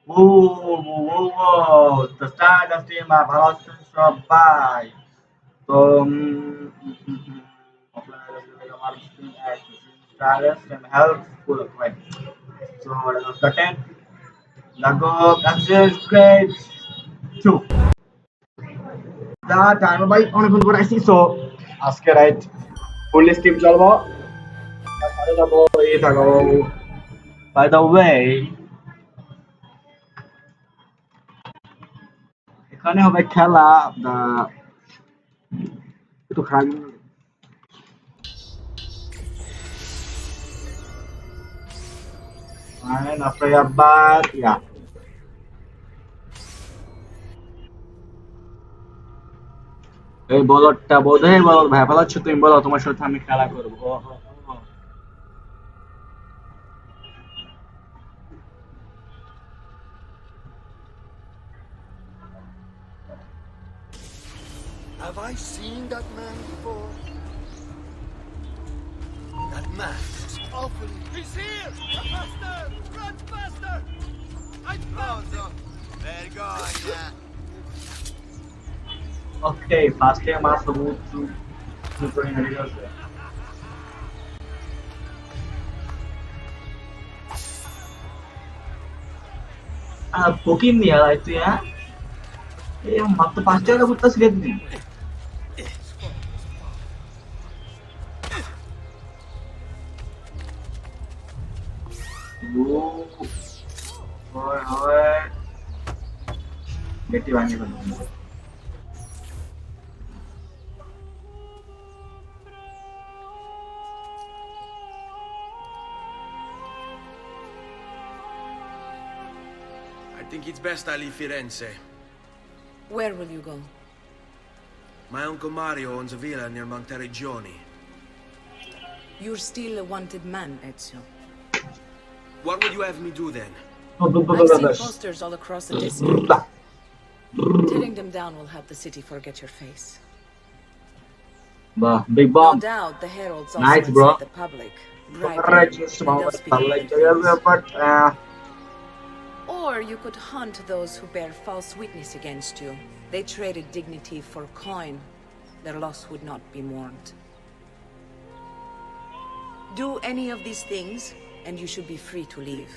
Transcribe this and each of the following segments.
The Star Dusty ভালো আছেন সবাই তো helpful right so let us content Lago Access Grade 2 the time by অনেকক্ষণ পর আসছি so আজকে রাইট ফুল স্টিম চলবো তারপরে যাবো এই থাকো by the way এখানে হবে খেলা একটু খারাপ NafrA YbbaR yeah এই বলদটা বোধহয় বলদ ভাই ভালো আছো তুমি বলো তোমার সাথে আমি খেলা করবো Have I seen that man before? That man is awfully. He's here! Faster! Run faster! I found him! There you go, yeah. Okay, fast game আসো বুঝছো super হয়ে গেছে ফকির নিয়ে আয় তুই হ্যাঁ এই মাত্র 5 টাকা করতেছি রে তুই হয় গেটি ভাঙিয়ে ফেলবো I think it's best I leave Firenze. Where will you go? My uncle Mario owns a villa near Monteriggioni. You're still a wanted man, Ezio. What would you have me do then? I've seen posters all across the district. Tearing them down will help the city forget your face. Big No bomb doubt the heralds also nice bro incite the public. but Or you could hunt those who bear false witness against you. They traded dignity for coin. Their loss would not be mourned. Do any of these things, and you should be free to leave.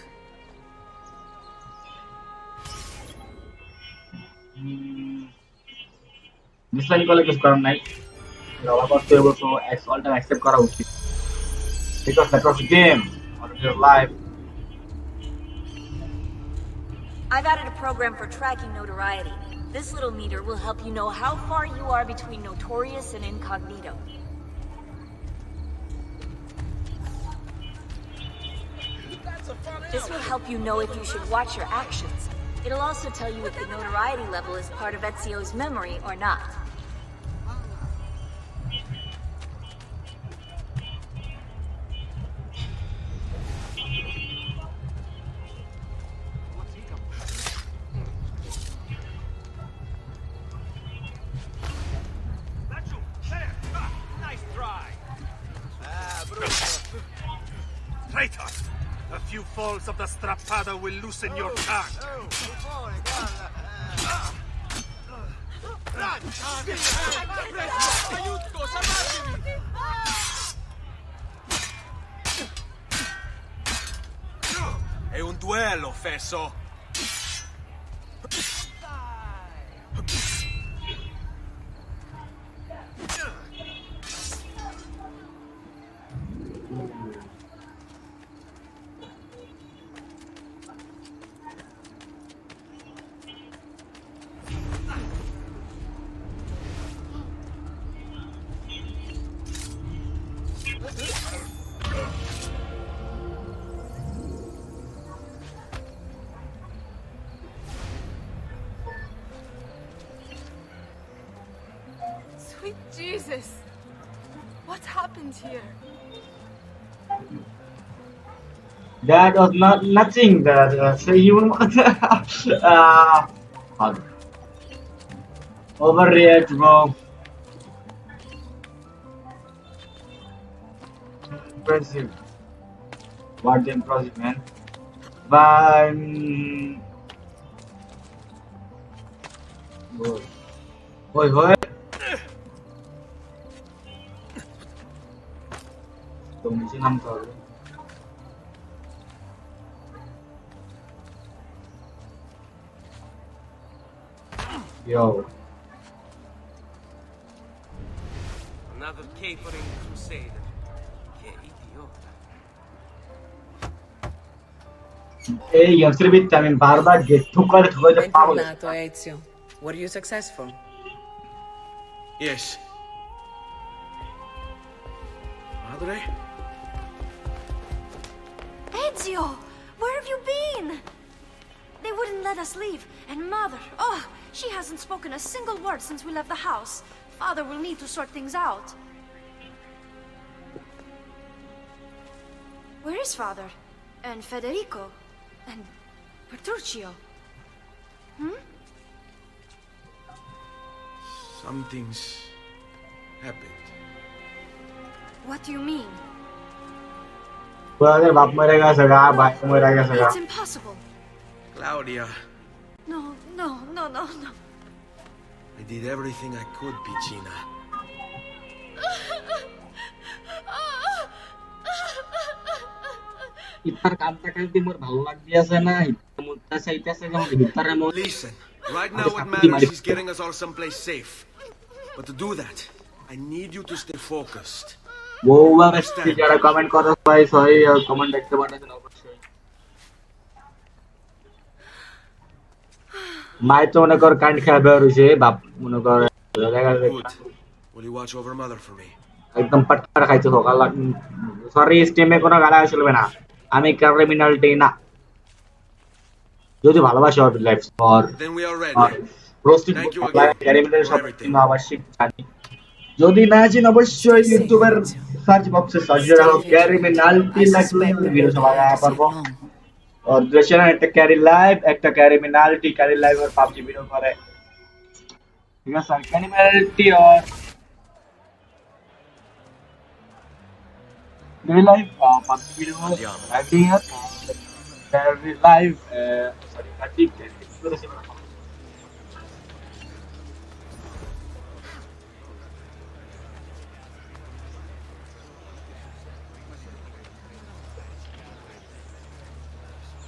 dislike করলে কিছু করার নাই রবা করতে হবে তো all time accept করা উচিত because that was a game or your life I've added a program for tracking notoriety. This little meter will help you know how far you are between notorious and incognito. This will help you know if you should watch your actions. It'll also tell you if the notoriety level is part of Ezio's memory or not. Nice try. Traitor! A few falls of the strappada will loosen your tongue. È un duello, fesso. Sweet Jesus! What happened here? that was not nothing that so you overreact bro impressive what the impressive man but ওই ওই ওই তো নিচে নামতে হবে। Yo. Another capering crusader. Che idiota. এই ইয়ন্ত্রের ভিত্তি আমি বারবার গেট ঠুকাতে পাবো। Bentornato, Ezio. Were you successful? Yes. Madre? Ezio! Where have you been? They wouldn't let us leave. And Mother, oh, she hasn't spoken a single word since we left the house. Father will need to sort things out. Where is Father? And Federico? And Petruccio? Something's happened. What do you mean? ওদের বাপ মরে গেছে গা, ভাই মরে গেছে গা। It's impossible. Claudia, No, no, no, no, no. I did everything I could, Piccina. ইতার কামটা খেলতে মোর ভালো লাগতে আছে না, ইতার মধ্যে চাইতেছে যে আমার ভিতরে মন। Listen, right now what matters is getting us all someplace safe. But to do that, I need you to stay focused. বউবা বেশি যারা কমেন্ট করো ভাই সরি কমেন্ট দেখতে পাঠাছেন অবশ্যই। মাই তো মনে কর কান্ড খেয়ে বের হইছে, বাপ মনে কর Good. Will you watch over Mother for me? একদম পাটকার খাইছে সকাল। সরি স্টিমে কোনো গালা চলবে না, আমি ক্রিমিনালিটি না। যদি ভালোবাসা হবে life for Then we are ready. প্রস্তুত Thank you again criminal for সব everything. আবশ্যক জানি। যদি না চিন অবশ্যই ইউটিউবের সার্চ বক্সে সার্চ করো ক্রিমিনালিটি লিখলে ভিডিও সবাই পারবো। और दूसरा ना एक कैरी लाइव एक क्रिमिनलिटी कैरी लाइव और पबजी वीडियो करे ठीक है सर क्रिमिनलिटी और carry live PUBG video ready है कैरी लाइव सॉरी ठीक है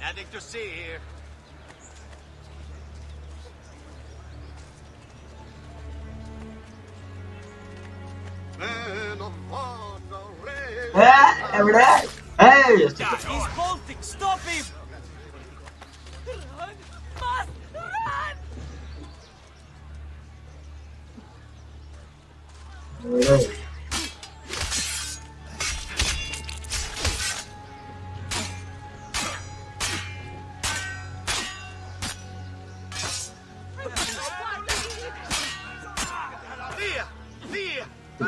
Nothing to see here. hey He's bolting! Stop him! Run! Must run!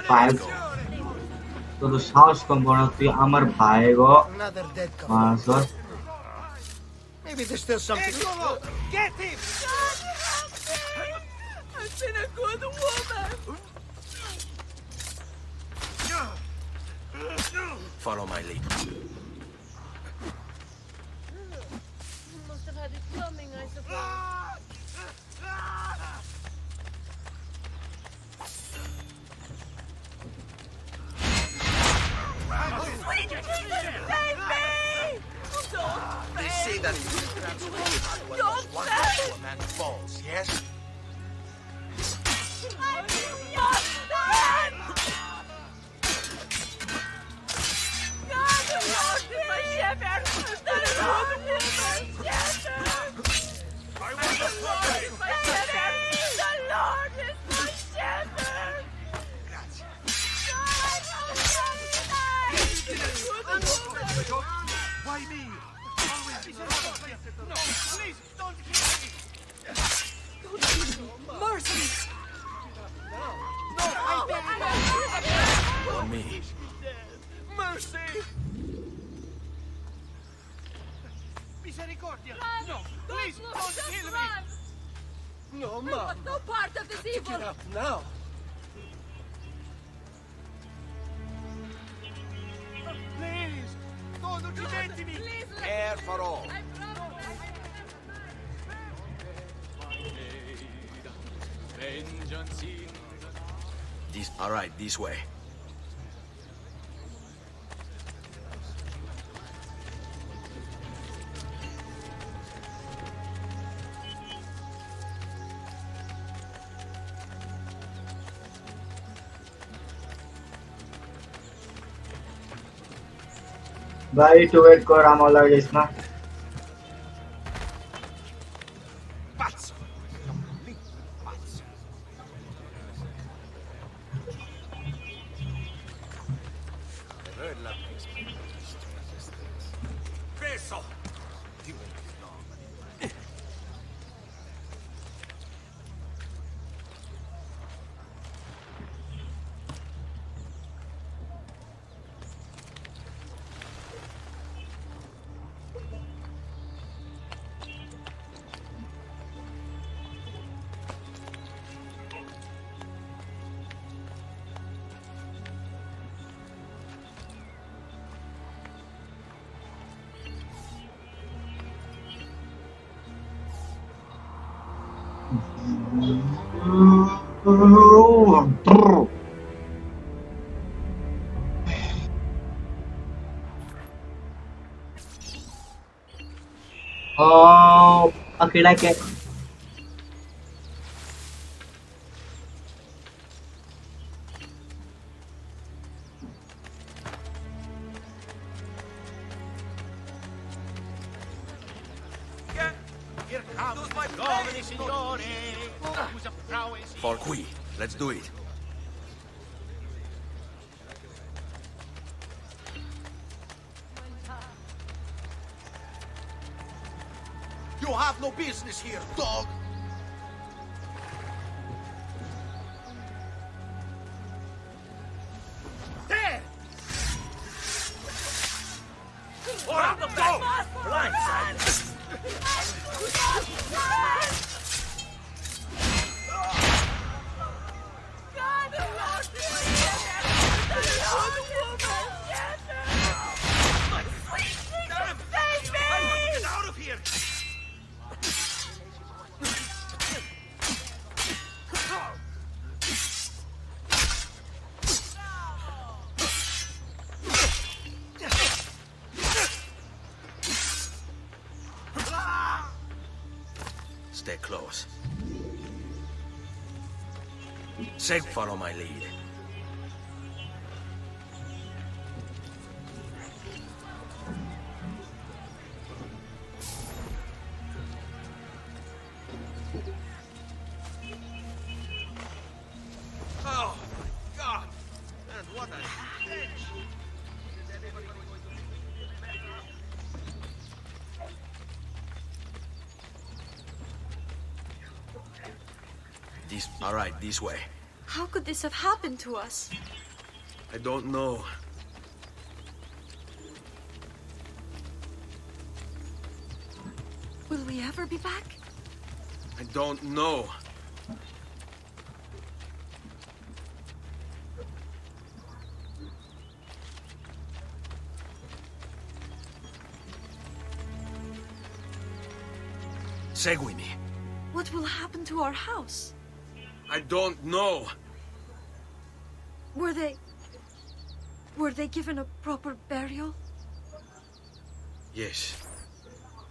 भाई तो साहस कम बना तुई अमर भाई गो Another dead हाँ sir Maybe there's still something. Get him! I've been a good woman! Follow my lead. Must have had it coming, I suppose. Sweet Jesus, save me! Don't They say that if you transform one Don't blood fail! to a man falls, yes? God, the Lord is my shepherd! The Lord is my shepherd! The Lord is my shepherd! The Lord is my shepherd! Why me? No, please, don't kill me! Mercy! On me. Mercy! Misericordia! No, please, don't kill me! No, We Mom! want no part of this evil! Get up now! Please! Don't uccidetemi! Please, let Air for all! I promise. All right, this way. ভাই একটু wait কর, আমার লাগাইস না। Pazzo! Lì, pazzo! Heard love makes me Preso! You won't be long. Oh, laki-laki. Here comes my signore. Who's a prowess? For qui. Let's do it. You have no business here, dog. There! Ora, go! Blindside! Get out of here! Stay close. Follow my lead. Oh my God! And what a stench! All right, this way. How could this have happened to us? I don't know. Will we ever be back? I don't know. Seguimi. What will happen to our house? I don't know. Were they given a proper burial? Yes,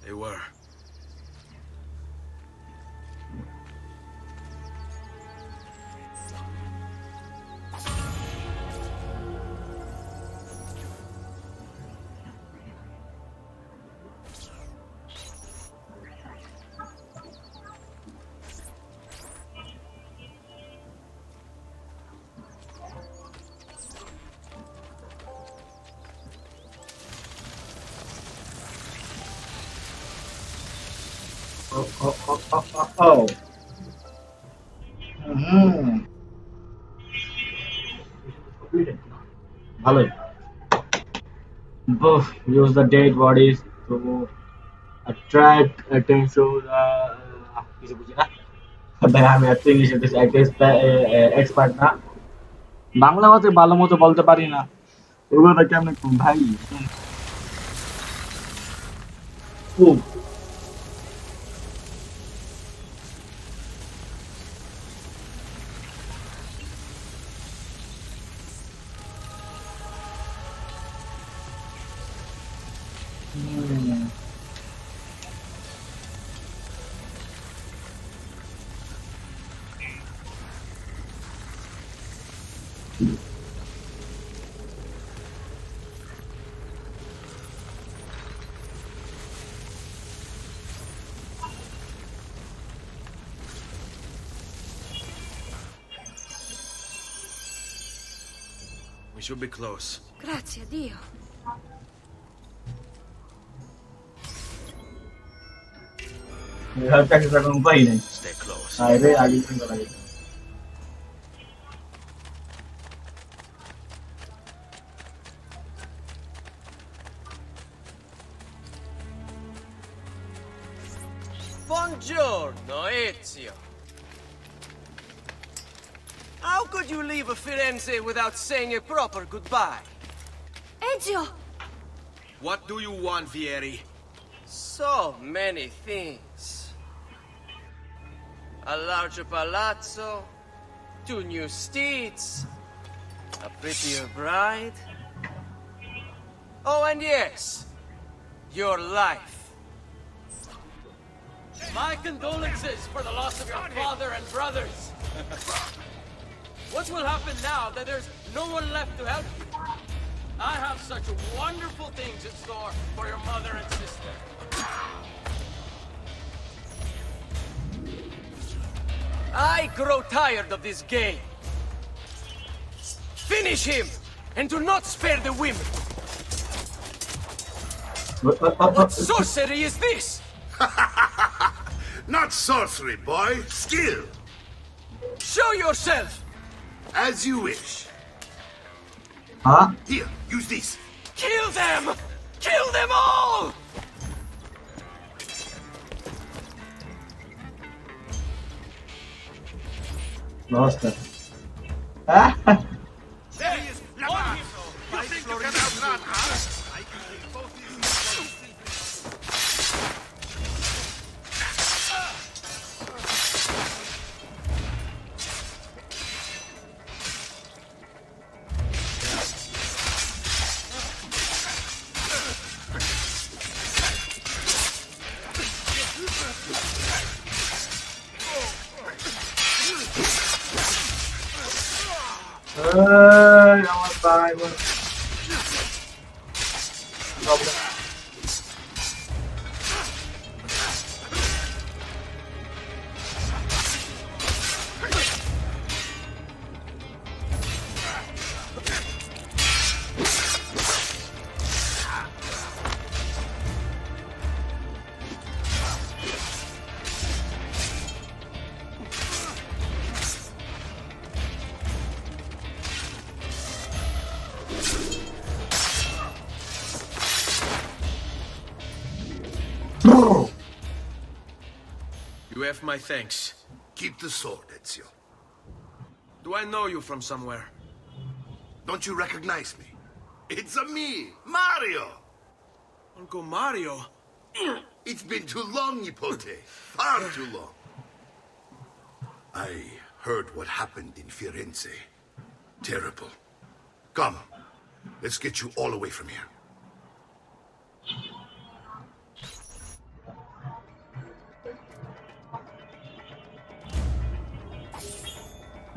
they were. Oh. ভালোই। Use the dead bodies to attract attention. কিছু বুঝি না। ভাই আমি এত ইংলিশে expert না, বাংলা ভাষা ভালো মতো বলতে পারি না। ওগুলো কেমন ভাই? We should be close. Grazie, Dio. Harusnya kita lupa ini. Stay close. Akhirnya lagi tinggal lagi. Buongiorno, Ezio. How could you leave a Firenze without saying a proper goodbye? Ezio! What do you want, Vieri? So many things. A larger palazzo, 2 new steeds, a prettier bride. Oh, and yes, your life. My condolences for the loss of your father and brothers. What will happen now that there's no one left to help you? I have such wonderful things in store for your mother and sister. I grow tired of this game. Finish him, and do not spare the women. What sorcery is this? Not sorcery, boy. Skill. Show yourself! As you wish. Hah? Here, use this. Kill them! Kill them all! Lost it. Ah! There he is. YbbaR. You think you can outrun us? I can take both these while you sleep. Jangan bye. You have my thanks. Keep the sword, Ezio. Do I know you from somewhere? Don't you recognize me? It's a me, Mario. Uncle Mario? It's been too long, Nipote. Far too long. I heard what happened in Firenze. Terrible. Come, let's get you all away from here.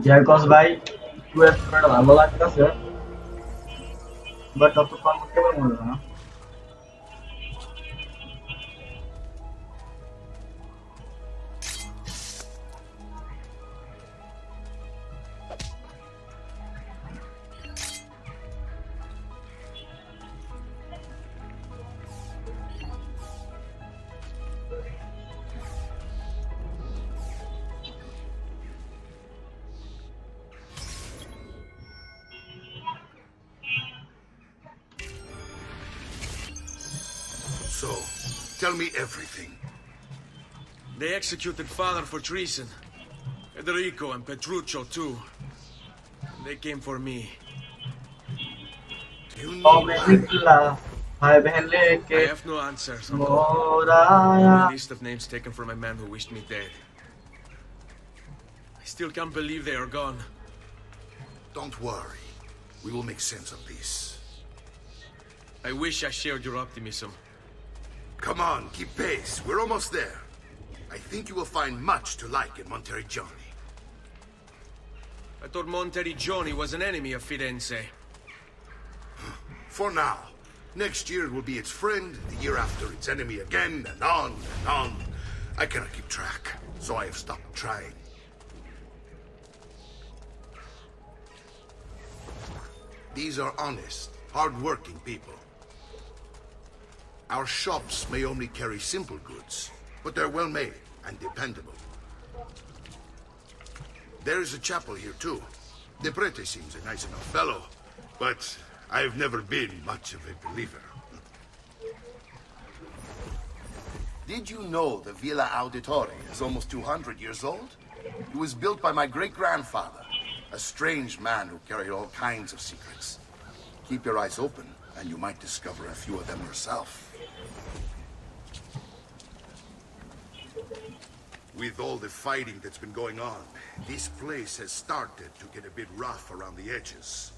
Jacob's by 200 avalanche, sir. But also comfortable, huh? So, tell me everything. They executed father for treason. Federico and Petruccio too. They came for me. Do you Oh, need man, I I have no answers, Uncle. A list of names taken from a man who wished me dead. I still can't believe they are gone. Don't worry. We will make sense of this. I wish I shared your optimism. Come on, keep pace. We're almost there. I think you will find much to like in Monteriggioni. I thought Monteriggioni was an enemy of Firenze. For now. Next year it will be its friend, the year after its enemy again, and on and on. I cannot keep track, so I have stopped trying. These are honest, hard-working people. Our shops may only carry simple goods, but they're well-made and dependable. There is a chapel here, too. The prete seems a nice enough fellow, but I've never been much of a believer. Did you know the Villa Auditore is almost 200 years old? It was built by my great-grandfather, a strange man who carried all kinds of secrets. Keep your eyes open, and you might discover a few of them yourself. With all the fighting that's been going on, this place has started to get a bit rough around the edges.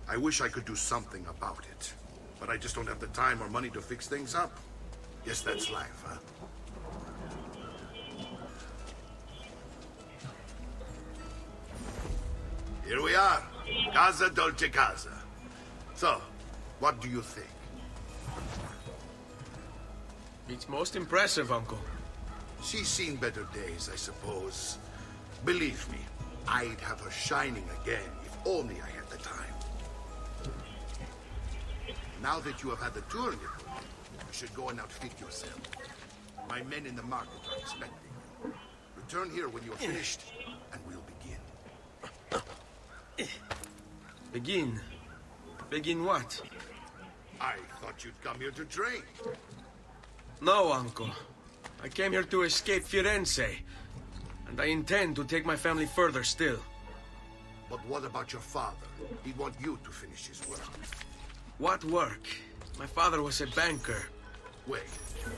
I wish I could do something about it, but I just don't have the time or money to fix things up. Yes, that's life, huh? Here we are. Casa Dolce Casa. So, what do you think? It's most impressive, Uncle. She's seen better days, I suppose. Believe me, I'd have her shining again if only I had the time. Now that you have had the touring equipment, you should go and outfit yourself. My men in the market are expecting you. Return here when you are finished, and we'll begin. Begin? Begin what? I thought you'd come here to train. No, Uncle. I came here to escape Firenze, and I intend to take my family further still. But what about your father? He'd want you to finish his work. What work? My father was a banker. Wait,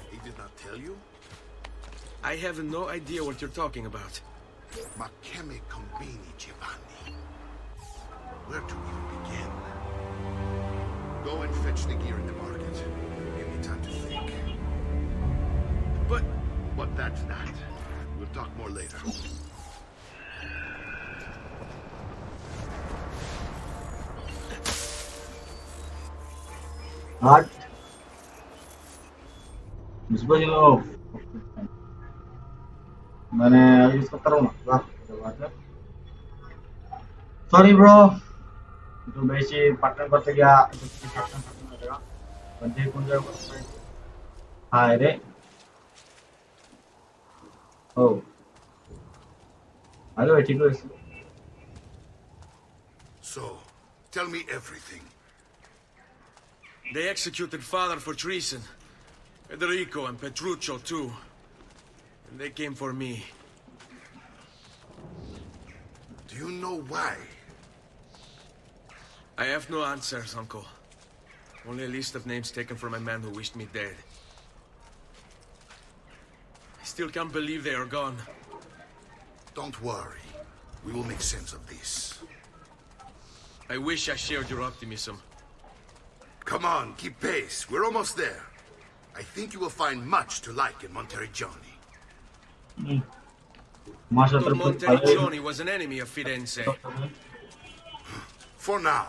he did not tell you? I have no idea what you're talking about. Ma che me combini, Giovanni? Where to even begin? Go and fetch the gear in the market. Give me time to think. But that's that. We'll talk more later. What? Bismillah. मैंने इसको करो ना वाह बात है sorry bro तो बेसी partner करते गया पार्टनर करेगा बंदे कौन जाएगा हाय रे ओ आगे ठीक है So, tell me everything. They executed father for treason. Federico and Petruccio, too. And they came for me. Do you know why? I have no answers, Uncle. Only a list of names taken from a man who wished me dead. I still can't believe they are gone. Don't worry. We will make sense of this. I wish I shared your optimism. Come on, keep pace. We're almost there. I think you will find much to like in Monteriggioni. Dr. Monteriggioni was an enemy of Firenze. For now.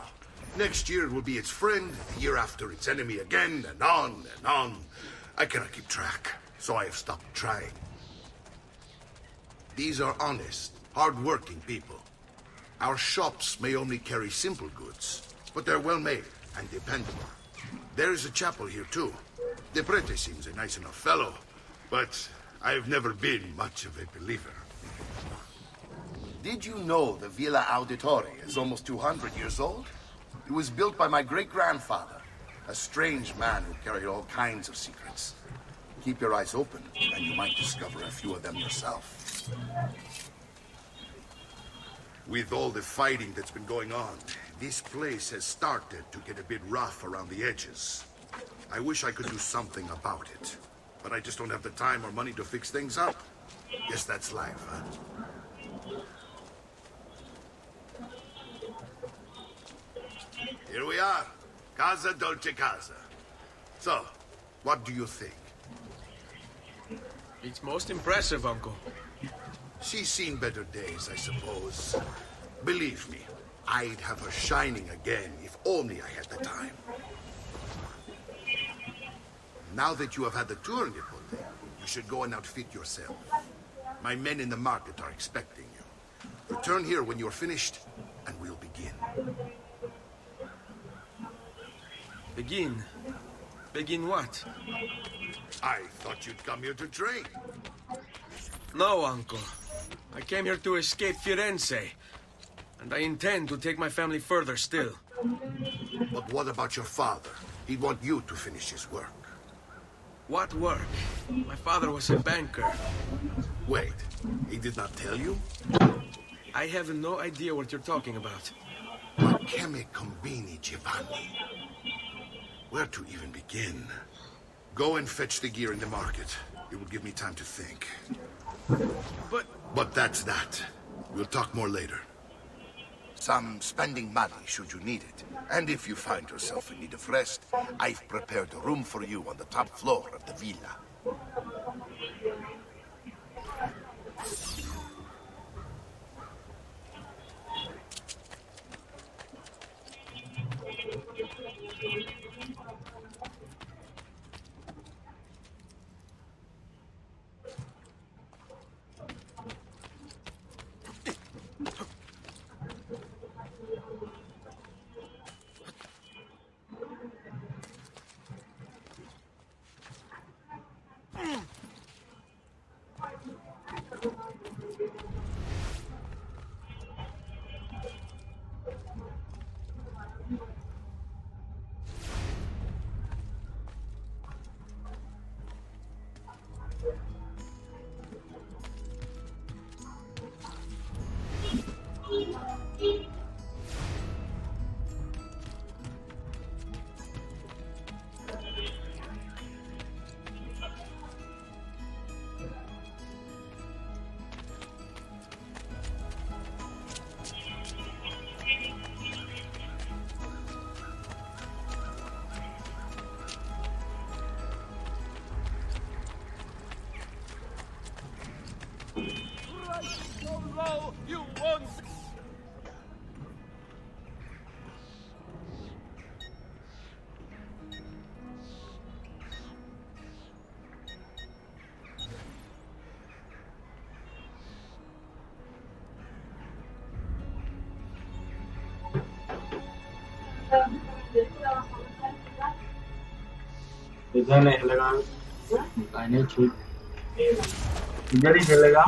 Next year will be its friend, the year after its enemy again, and on and on. I cannot keep track, so I have stopped trying. These are honest, hard-working people. Our shops may only carry simple goods, but they're well-made and dependable. There is a chapel here, too. The prete seems a nice enough fellow, but I've never been much of a believer. Did you know the Villa Auditore is almost 200 years old? It was built by my great-grandfather, a strange man who carried all kinds of secrets. Keep your eyes open, and you might discover a few of them yourself. With all the fighting that's been going on, this place has started to get a bit rough around the edges. I wish I could do something about it, but I just don't have the time or money to fix things up. Guess that's life, huh? Here we are. Casa Dolce Casa. So, what do you think? It's most impressive, Uncle. She's seen better days, I suppose. Believe me, I'd have her shining again if only I had the time. Now that you have had the touring equipment, you should go and outfit yourself. My men in the market are expecting you. Return here when you're finished, and we'll begin. Begin? Begin what? I thought you'd come here to train. No, uncle. I came here to escape Firenze. And I intend to take my family further still. But what about your father? He'd want you to finish his work. What work? My father was a banker. Wait, he did not tell you? I have no idea what you're talking about. Ma che me combini, Giovanni? Where to even begin? Go and fetch the gear in the market. It will give me time to think. But that's that. We'll talk more later. Some spending money should you need it. And if you find yourself in need of rest, I've prepared a room for you on the top floor of the villa. So low, you won't. इधर नहीं हिलेगा नहीं ठीक इधर ही हिलेगा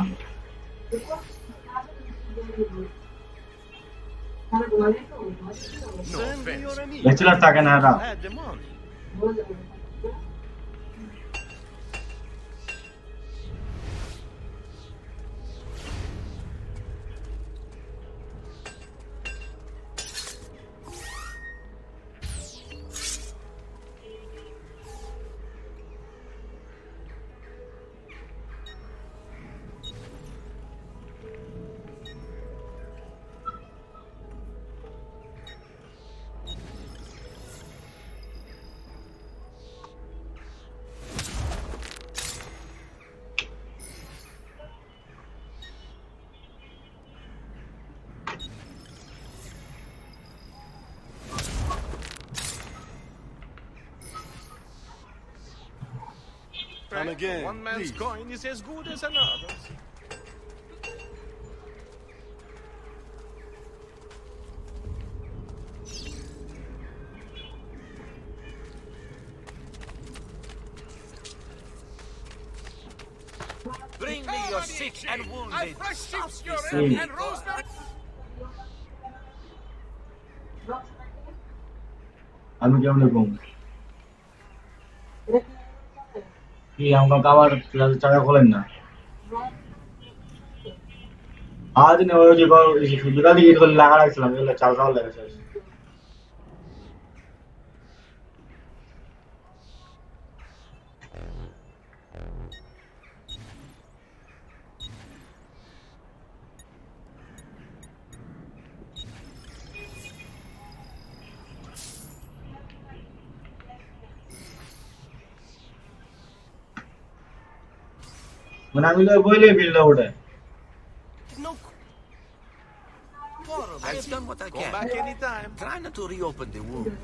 Bachelor taken her. And again, one man's coin is as good as another's. Bring me your sick and wounded. I fresh sheep's urine and rosemary. আমি কেমন ঘুম কি আমাকে আবার চাকা খোলেন না আজ না ওই যে বিকাল দিকে খোলে লাগা রাখছিলাম এগুলো চাল চাল লেগেছে মানে আমি তো বইলে বিলটা ওঠে No. I've done what I Go can. back anytime. Try not to reopen the wound.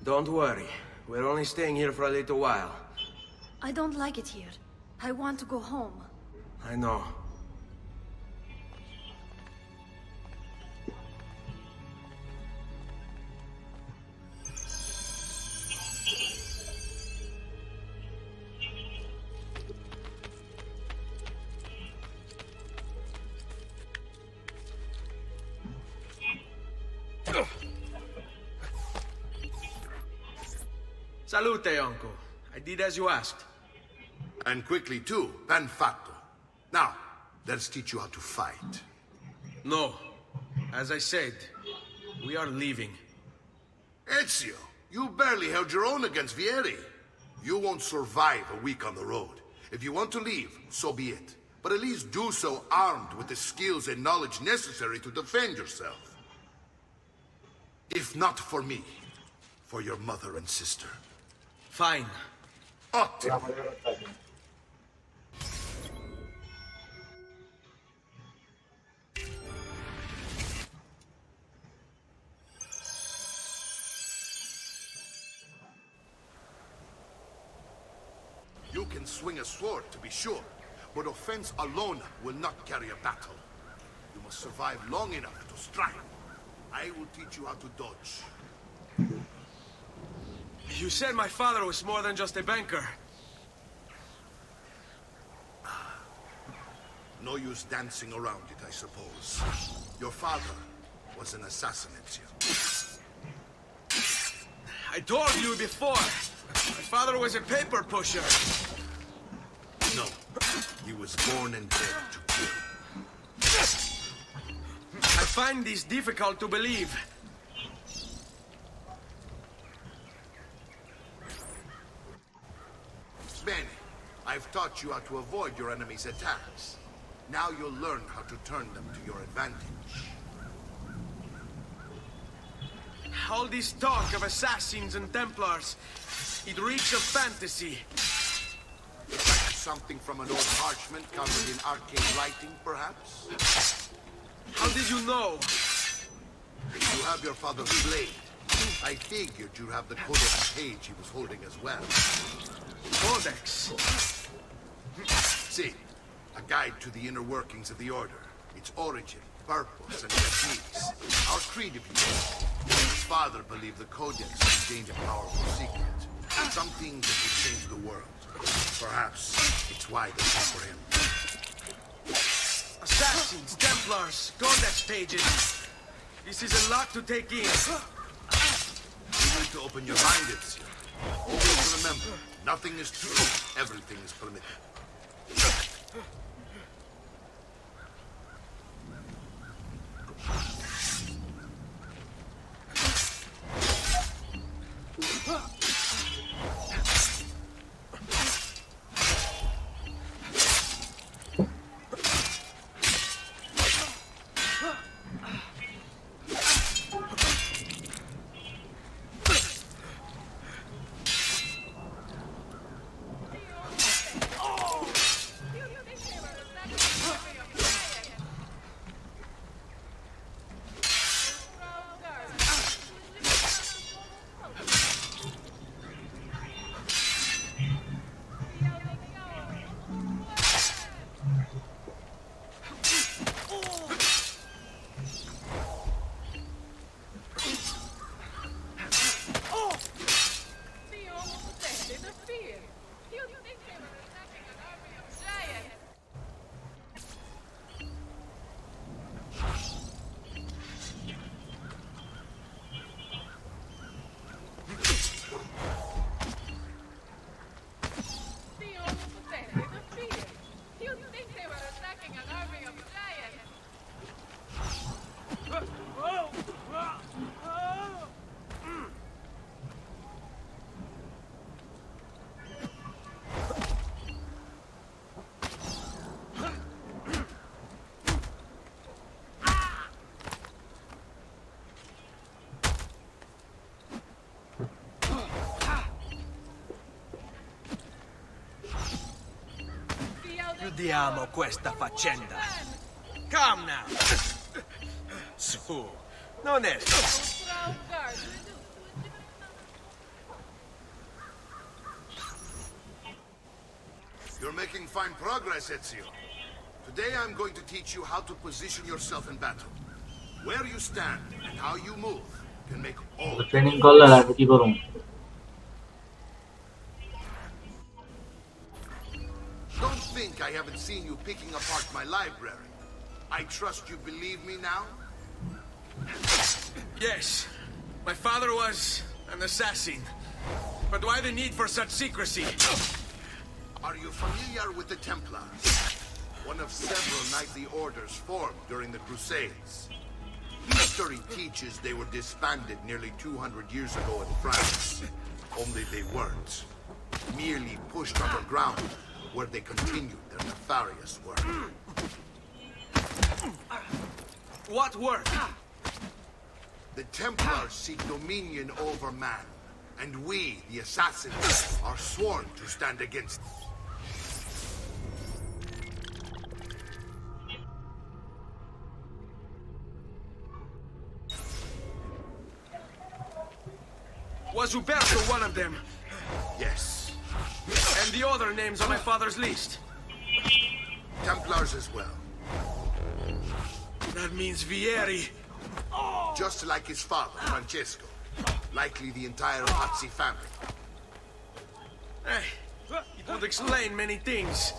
Don't worry. We're only staying here for a little while. I don't like it here. I want to go home. I know. Salute, uncle. I did as you asked. And quickly too, ben fatto. Now, let's teach you how to fight. No. As I said, we are leaving. Ezio, you barely held your own against Vieri. You won't survive a week on the road. If you want to leave, so be it. But at least do so armed with the skills and knowledge necessary to defend yourself. If not for me, for your mother and sister. Fine. Ottimo. You can swing a sword, to be sure, but offense alone will not carry a battle. You must survive long enough to strike. I will teach you how to dodge. You said my father was more than just a banker. No use dancing around it, I suppose. Your father was an assassin, Ezio. I told you before. My father was a paper pusher. No, he was born and bred to kill. I find this difficult to believe. Bene, I've taught you how to avoid your enemy's attacks. Now you'll learn how to turn them to your advantage. All this talk of assassins and Templars, it reeks of fantasy. Something from an old parchment covered in arcane writing, perhaps? How did you know? You have your father's blade. I figured you'd have the codex page he was holding as well. Codex? See, a guide to the inner workings of the Order. Its origin, purpose, and techniques. Our creed, if you will. His father believed the codex contained a powerful secret. Something that would change the world. Perhaps it's why they came for him. Assassins, Templars, Codex pages. This is a lot to take in. You need to open your mind, Ezio. Always remember, nothing is true, everything is permitted. Guardiamo questa faccenda. Come now. Su, non esco. You're making fine progress, Ezio. Today I'm going to teach you how to position yourself in battle. Where you stand and how you move can make all the training করলে লাগে কি করুম? Don't think I haven't seen you picking apart my library. I trust you believe me now? Yes, my father was an assassin. But why the need for such secrecy? Are you familiar with the Templars? One of several knightly orders formed during the Crusades. History teaches they were disbanded nearly 200 years ago in France. Only they weren't. Merely pushed underground, where they continued their nefarious work. What work? The Templars seek dominion over man, and we, the assassins, are sworn to stand against them. Was Uberto one of them? Yes. And the other names on my father's list? Templars as well. That means Vieri. Just like his father, Francesco. Likely the entire Pazzi family. Hey, it would explain many things.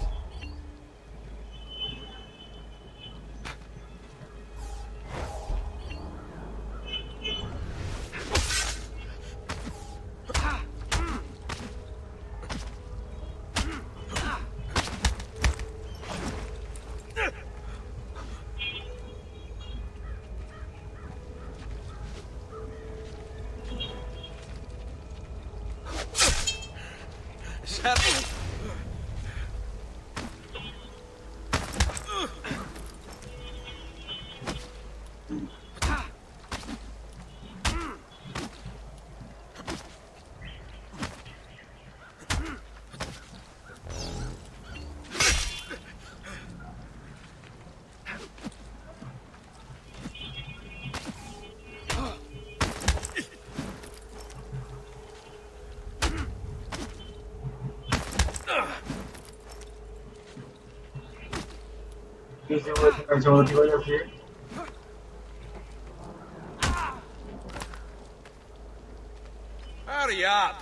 Hurry up!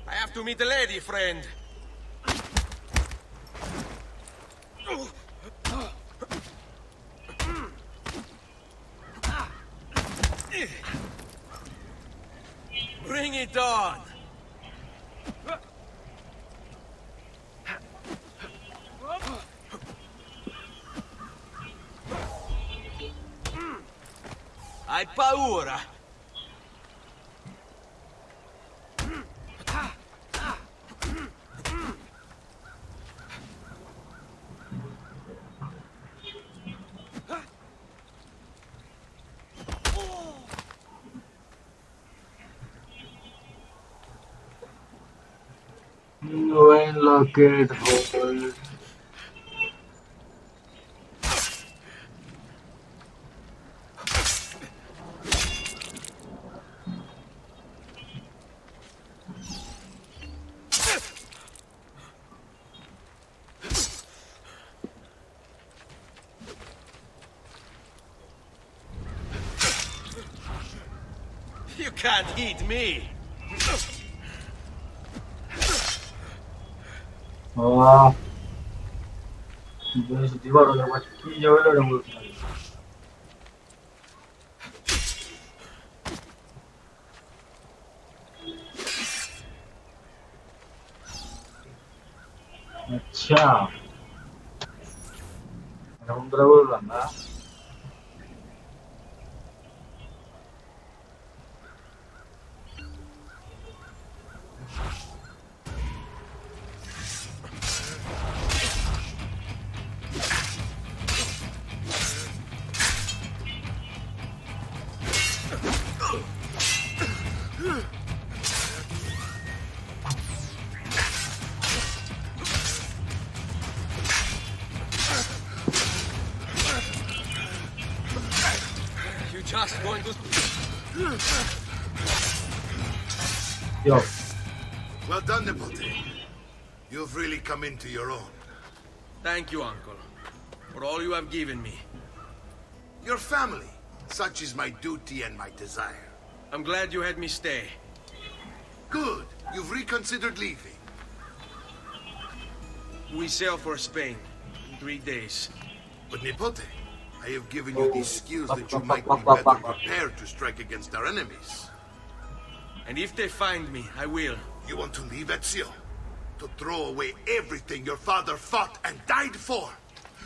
I have to meet the lady, friend. Bring it on! Hai paura? When located hold. You can't hit me! Oh, this divorce was key. अच्छा रौद्र बोलला you just going to... Yo. Well done, Nipote. You've really come into your own. Thank you, Uncle, for all you have given me. Your family. Such is my duty and my desire. I'm glad you had me stay. Good. You've reconsidered leaving. We sail for Spain in 3 days. But Nipote, I have given you these skills that you might be better prepared to strike against our enemies. And if they find me, I will. You want to leave Ezio? To throw away everything your father fought and died for?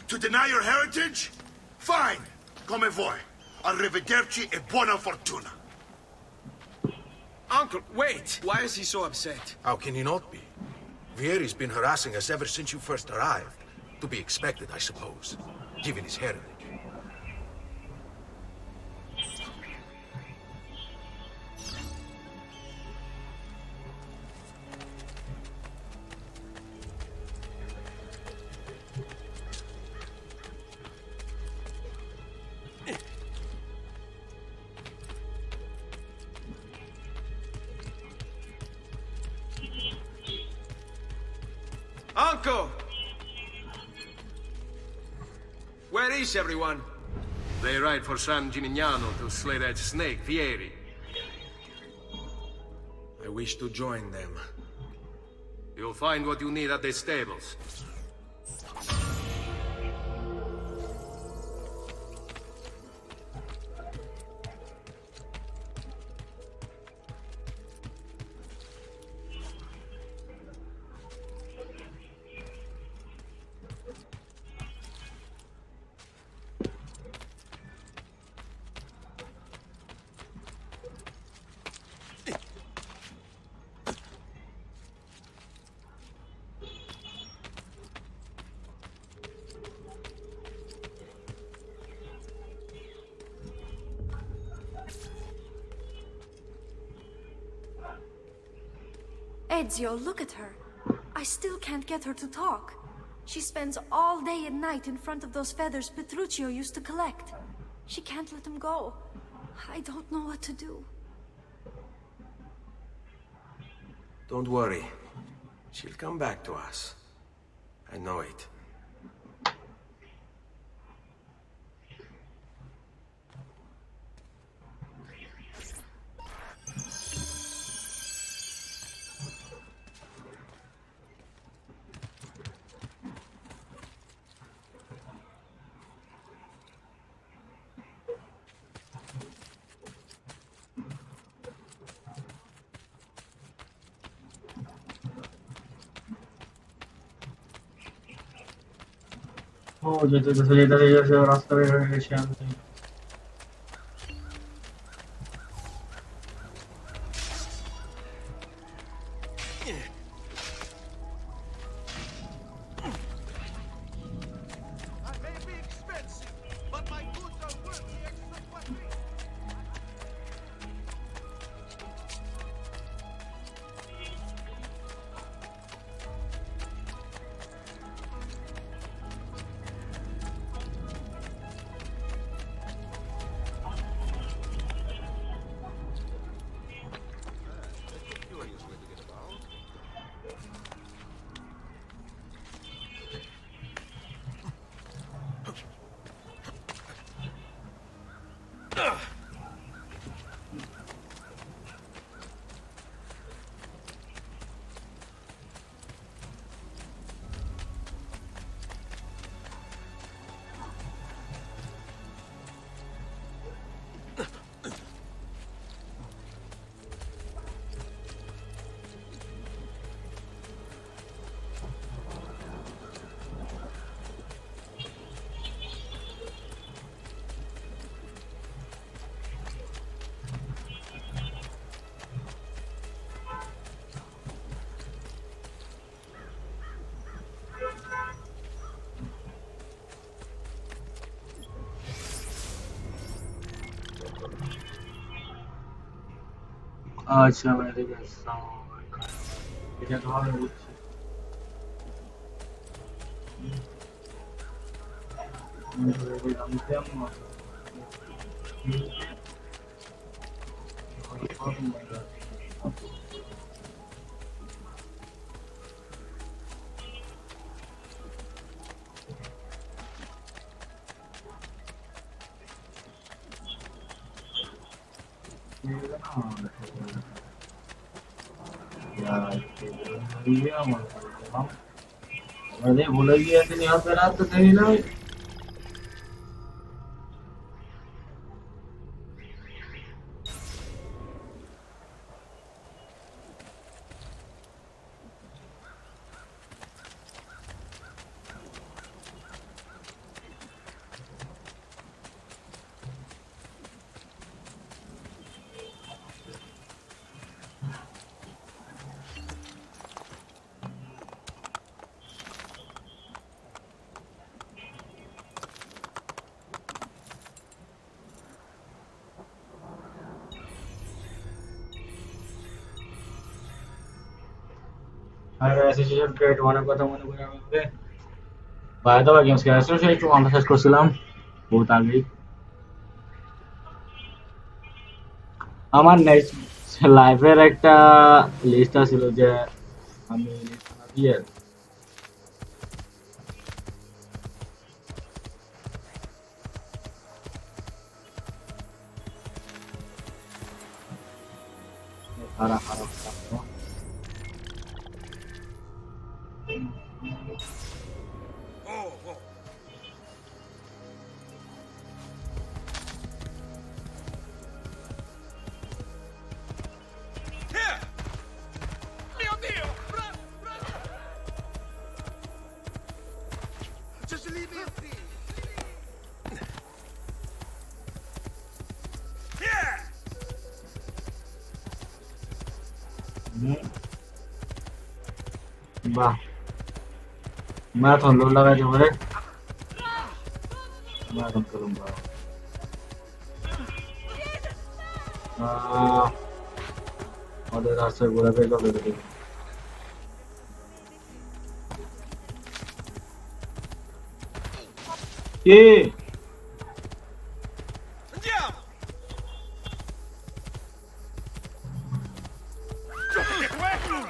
To deny your heritage? Fine. Come vuoi. Arrivederci e buona fortuna. Uncle, wait! Why is he so upset? How can he not be? Vieri's been harassing us ever since you first arrived. To be expected, I suppose, given his heritage. Uncle! Where is everyone? They ride for San Gimignano to slay that snake, Vieri. I wish to join them. You'll find what you need at the stables. Ezio, look at her. I still can't get her to talk. She spends all day and night in front of those feathers Petruchio used to collect. She can't let them go. I don't know what to do. Don't worry. She'll come back to us. I know it. Oh, যেতে রাস্তা বের হয়ে গেছে আমি। I may be expensive, but my goods are worth the extra quattrini. আচ্ছা আমি এদিকে আসলাম এটা তো ভালো বুঝছি अरे बोलेगी ऐसे नहीं होता रात तो नहीं ना Ada association trade mana kata mana punya oke. Bahaya tuh games kayak association cuma message ko silam. বহুত আগে আমার নেক্সট লাইভের একটা লিস্ট আছিল যে আমি ইয়ে খারাপ খারাপ Just leave me in peace. Yeah! বাহ ম্যারাথন দৌড় লাগাইতে পারে ম্যারাথন করুন ওদের রাস্তায় ঘোরা পেয়ে গেল কি Andiamo!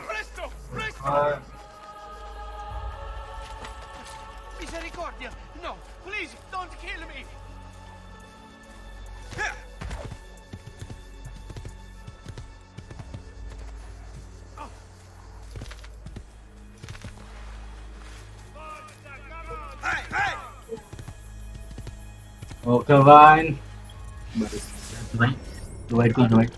Presto! Presto! Misericordia! No! Please, don't kill me! Hey! Hey! Okay fine भाई डिवाइड कर डिवाइड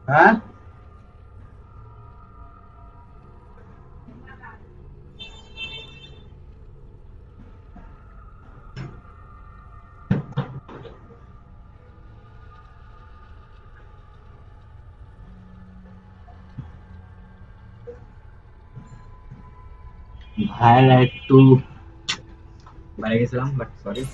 हाँ I like to balik Islam, but sorry.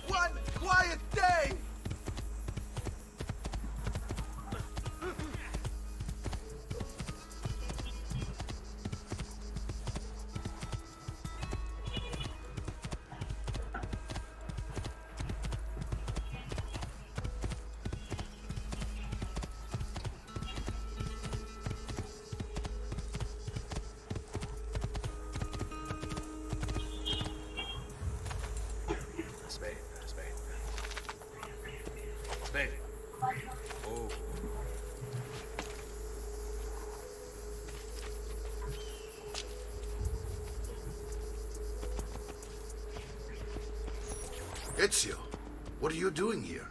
One quiet day! Spade. Oh. Ezio, what are you doing here?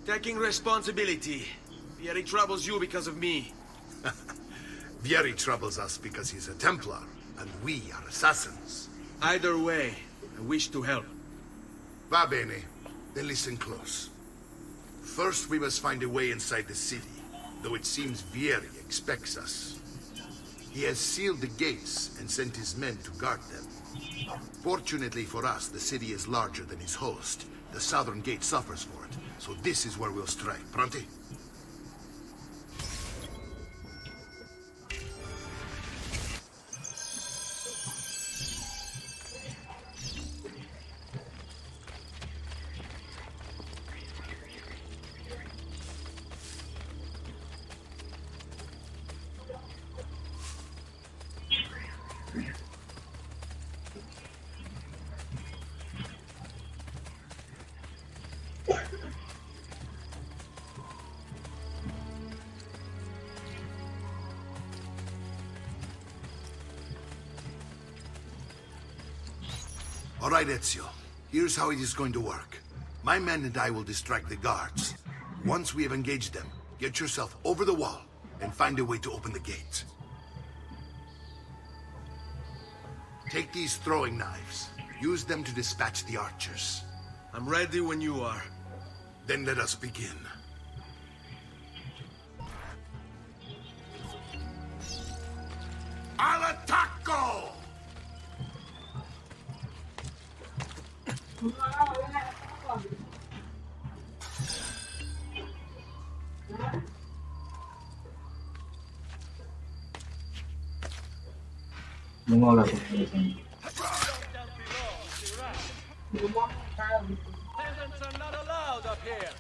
Taking responsibility. Vieri troubles you because of me. Vieri troubles us because he's a Templar, and we are assassins. Either way, I wish to help. Va bene. Then listen close. First, we must find a way inside the city, though it seems Vieri expects us. He has sealed the gates and sent his men to guard them. Fortunately for us, the city is larger than his host. The southern gate suffers for it, so this is where we'll strike. Pronti? All right, Ezio. Here's how it is going to work. My men and I will distract the guards. Once we have engaged them, get yourself over the wall and find a way to open the gate. Take these throwing knives. Use them to dispatch the archers. I'm ready when you are. Then let us begin. Al attacco! Mengolah. Peasants are not allowed up here.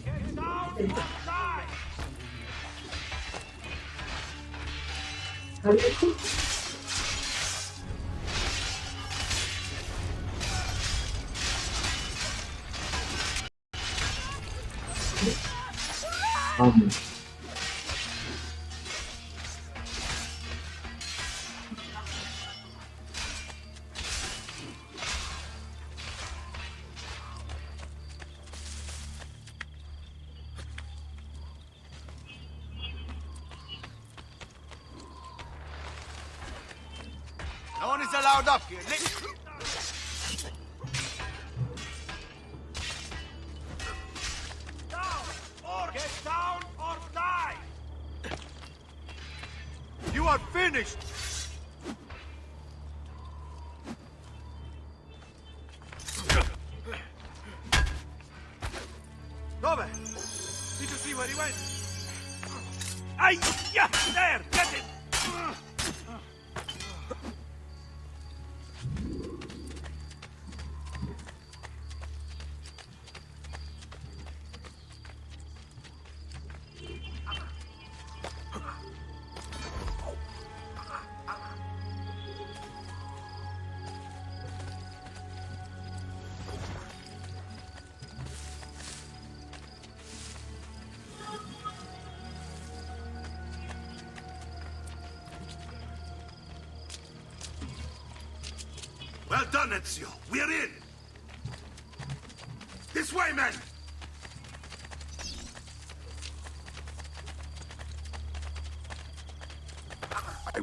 Get down or die! No one is allowed up here. Get down or die! You are finished! Dove? Did you see where he went? Ay, yeah, there! Get him! Well done, Ezio. We're in. This way, men.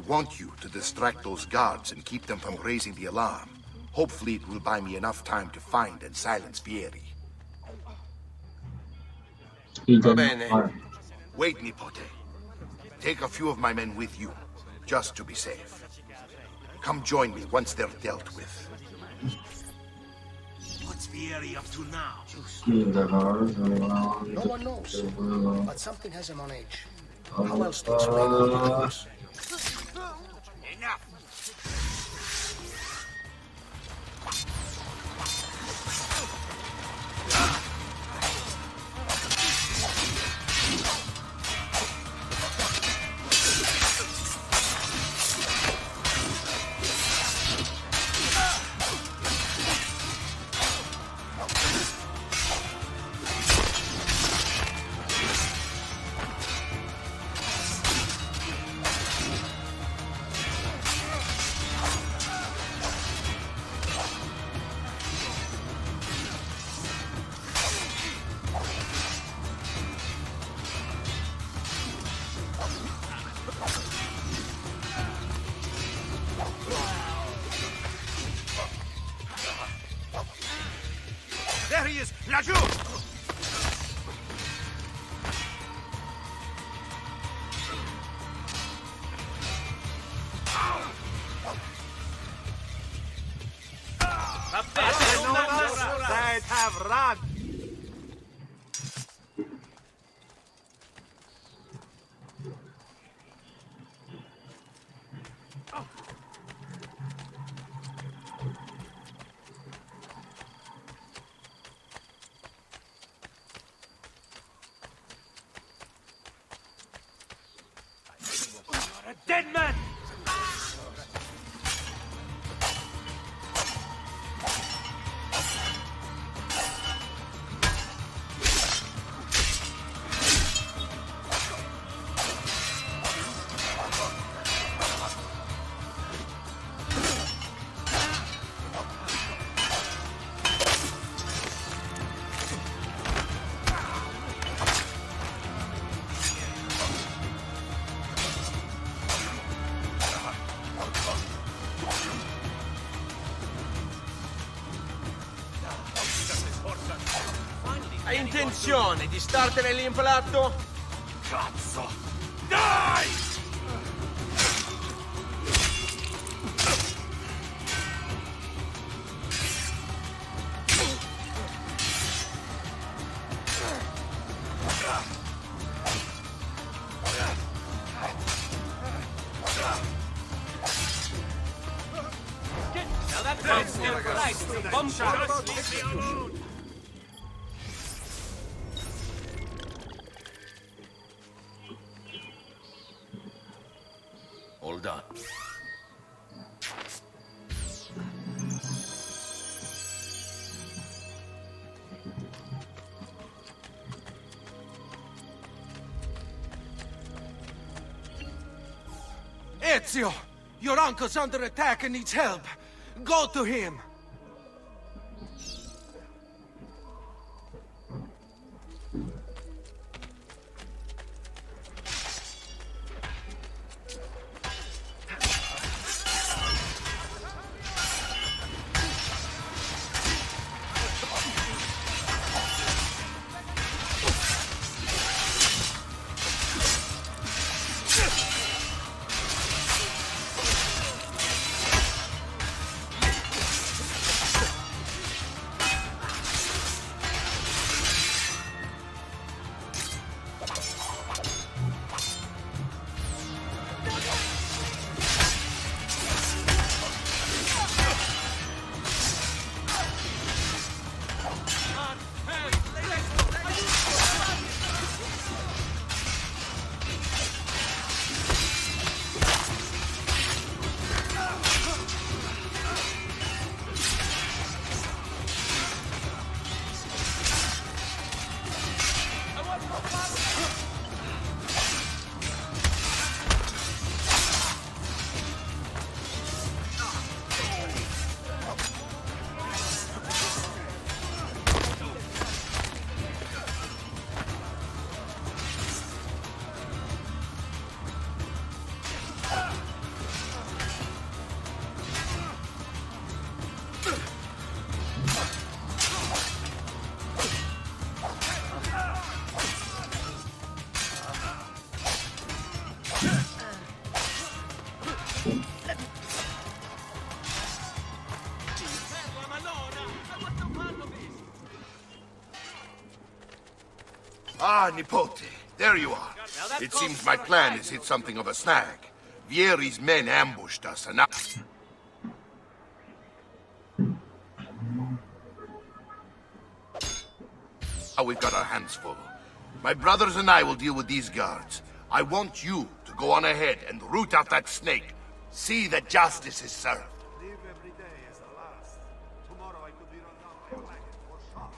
want you to distract those guards and keep them from raising the alarm. Hopefully it will buy me enough time to find and silence Vieri. Va bene. Wait, Nipote. Take a few of my men with you, just to be safe. Come join me once they're dealt with. What's Vieri up to now? No one knows, but something has him on edge. How else to explain all the others? Enough! There he is! Laggiù! They'd have run! You're a dead man! Hai intenzione di startene lì impalato? Cazzo! Dai! Now that sounds right. Bum shot. Leave me alone! All done. Ezio! Your uncle's under attack and needs help. Go to him. Ah, Nipote. There you are. It seems my plan has hit something of a snag. Vieri's men ambushed us, and now we've got our hands full. My brothers and I will deal with these guards. I want you to go on ahead and root out that snake. See that justice is served. Live every day as the last. Tomorrow I could be run down by a wagon or shot.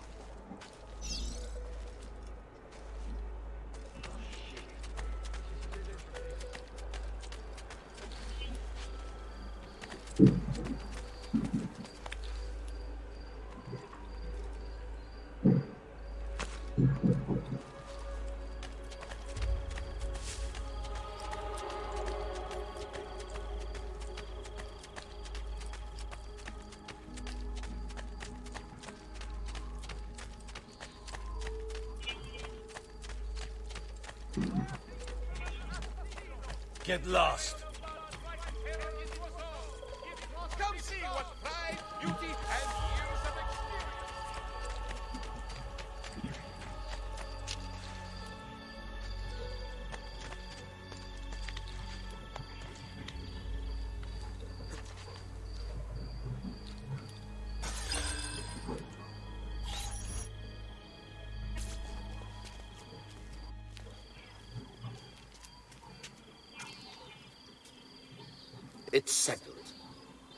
Get lost. Come see what pride, beauty, and years of experience. It's settled.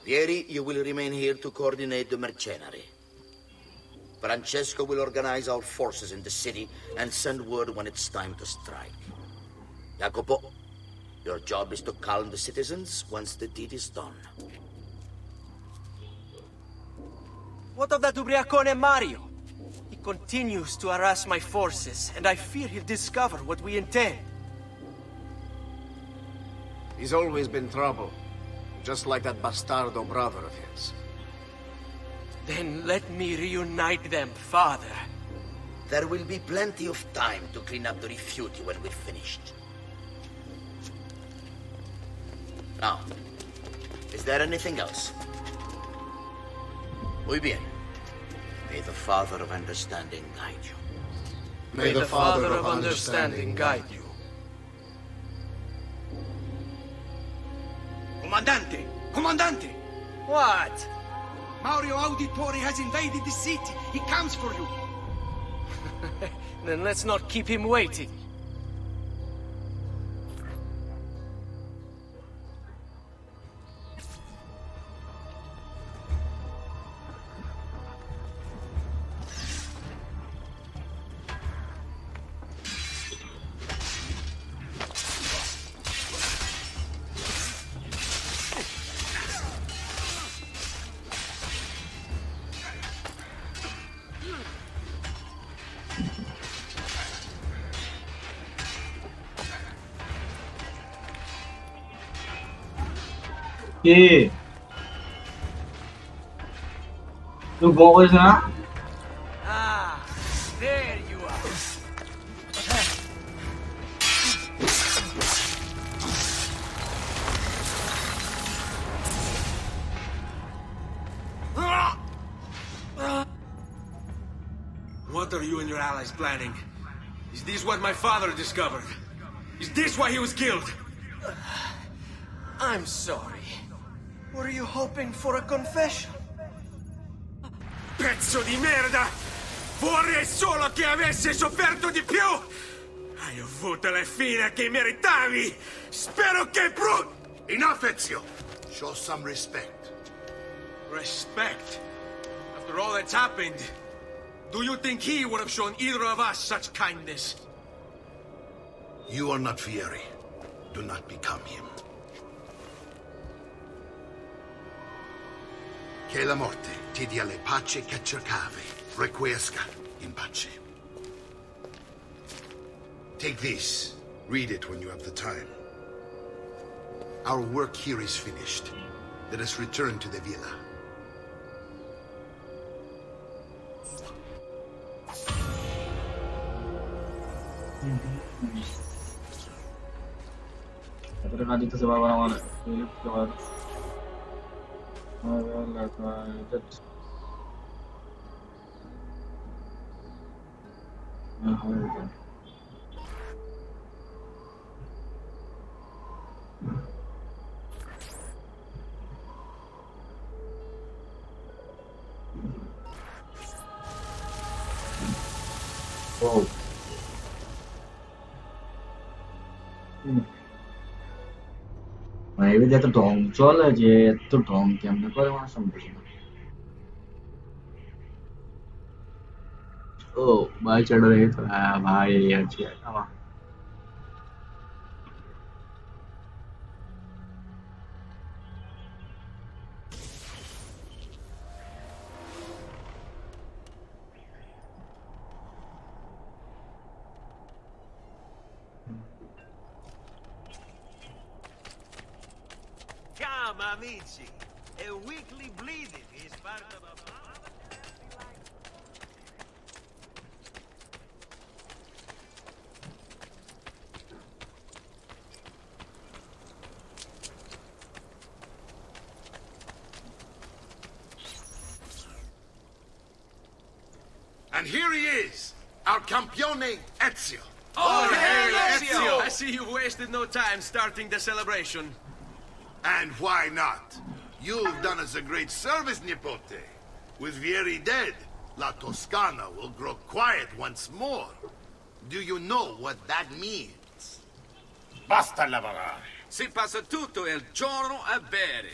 Vieri, you will remain here to coordinate the mercenary. Francesco will organize our forces in the city and send word when it's time to strike. Jacopo, your job is to calm the citizens once the deed is done. What of that ubriacone Mario? He continues to harass my forces, and I fear he'll discover what we intend. He's always been trouble. Just like that bastardo brother of his. Then let me reunite them, father. There will be plenty of time to clean up the refuge when we're finished. Now, is there anything else? Muy bien. May the Father of Understanding guide you. May the Father of Understanding guide you. Comandante! Comandante! What? Mario Auditore has invaded the city. He comes for you. Then let's not keep him waiting. Que tu boas, né? Ah, there you are. What are you and your allies planning? Is this what my father discovered? Is this why he was killed? I'm sorry. Were you hoping for a confession? Pezzo di merda! Vorrei solo che avessi sofferto di più! Hai avuto la fine che meritavi! Spero che Enough, Ezio! Show some respect. Respect? After all that's happened, do you think he would have shown either of us such kindness? You are not Vieri. Do not become him. Che la morte ti dia le pace che cercavi. Requiesca in pace. Take this. Read it when you have the time. Our work here is finished. Let us return to the villa. Terima kasih sebab orang-orang ও মানে এর যে এত ঢং চলে যে এত ঢং কেমনে করে মানুষ আমি বুঝি না। ও ভাই চলো দেখি তো, হ্যাঁ ভাই এই আছে আমার। Come, amici. A weekly bleeding is part of a... And here he is, our campione Ezio. Oh, hail hey, Ezio! Ezio! I see you wasted no time starting the celebration. And why not? You've done us a great service, Nipote. With Vieri dead, La Toscana will grow quiet once more. Do you know what that means? Basta lavorare. Si passa tutto il giorno a bere.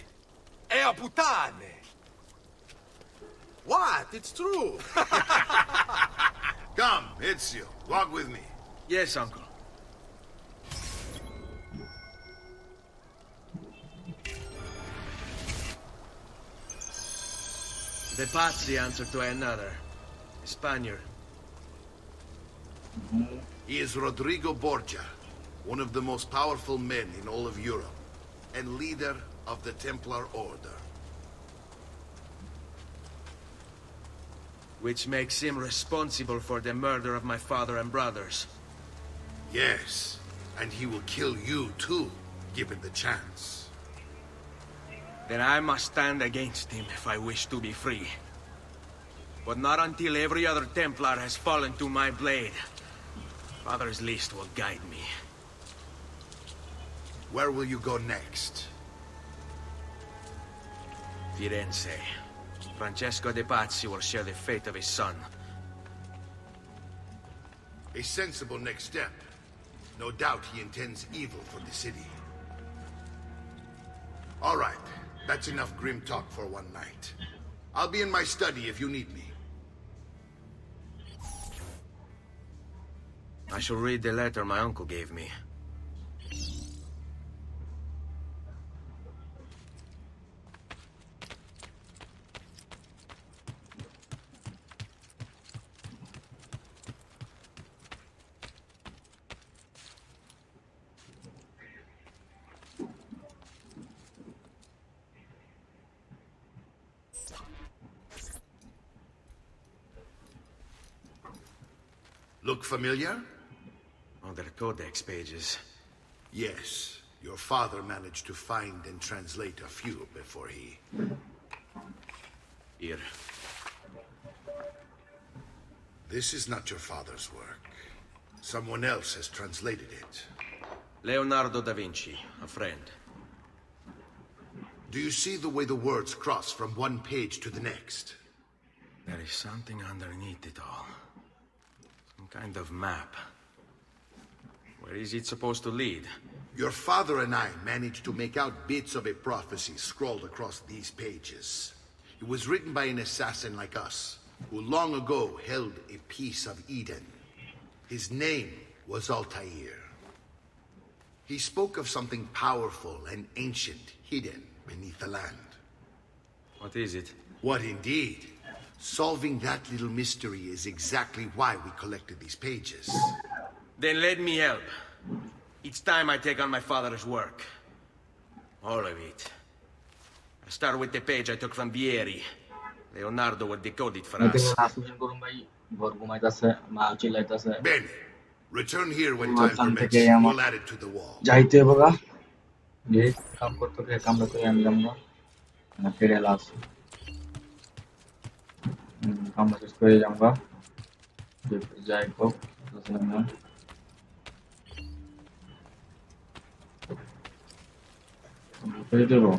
E a puttane. What? It's true. Come, Ezio, walk with me. Yes, uncle. The Pazzi answer to another. A Spaniard. He is Rodrigo Borgia, one of the most powerful men in all of Europe, and leader of the Templar Order. Which makes him responsible for the murder of my father and brothers. Yes, and he will kill you too, given the chance. Then I must stand against him if I wish to be free. But not until every other Templar has fallen to my blade. Father's list will guide me. Where will you go next? Firenze. Francesco de Pazzi will share the fate of his son. A sensible next step. No doubt he intends evil for the city. All right, that's enough grim talk for one night. I'll be in my study if you need me. I shall read the letter my uncle gave me. Look familiar? On their codex pages. Yes. Your father managed to find and translate a few before he... Here. This is not your father's work. Someone else has translated it. Leonardo da Vinci, a friend. Do you see the way the words cross from one page to the next? There is something underneath it all. Some kind of map. Where is it supposed to lead? Your father and I managed to make out bits of a prophecy scrawled across these pages. It was written by an assassin like us, who long ago held a piece of Eden. His name was Altair. He spoke of something powerful and ancient hidden beneath the land. What is it? What indeed? Solving that little mystery is exactly why we collected these pages. Then let me help. It's time I take on my father's work. All of it. I start with the page I took from Vieri. Leonardo will decode it for us. Bene. Return here when time permits. We'll add it to the wall. যাইতে হবে গা যে কাম করতে হবে কামটা করে আমি যাবো না ফিরে লাস কামটা শেষ করে যাবো যাই হোক করে দেবো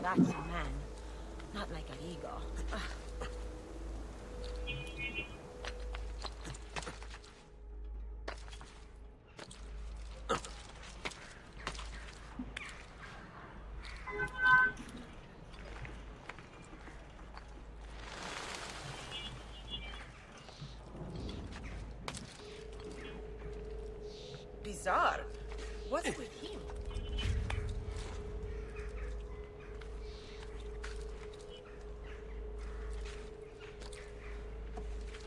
That's a man, not like an ego. Bizarre. What's with him?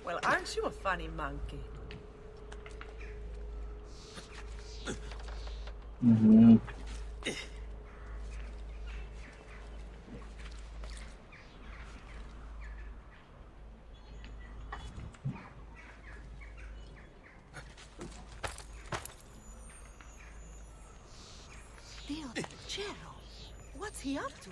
Well, aren't you a funny monkey? Dio del cielo. What's he up to?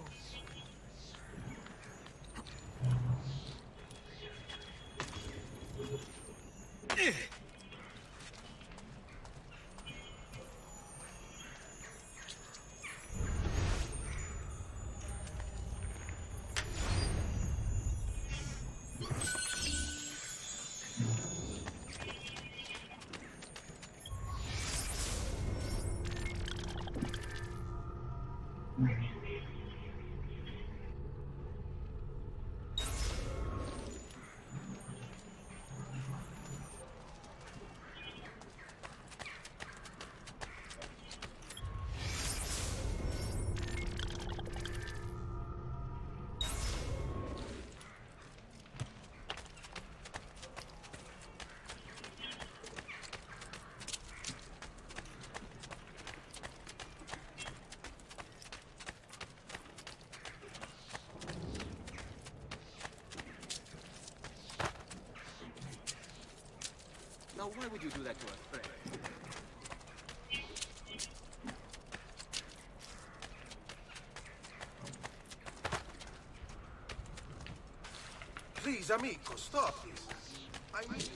Now, why would you do that to us, friend? Please, amico, stop this. I need...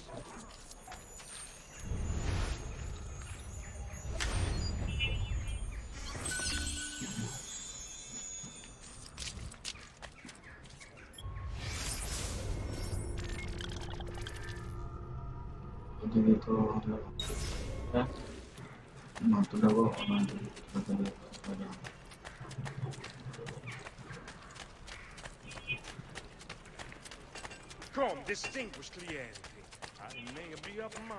Jadi itu ya, mantu dago orang itu ada. Come, distinguished cliente. I may be up mine.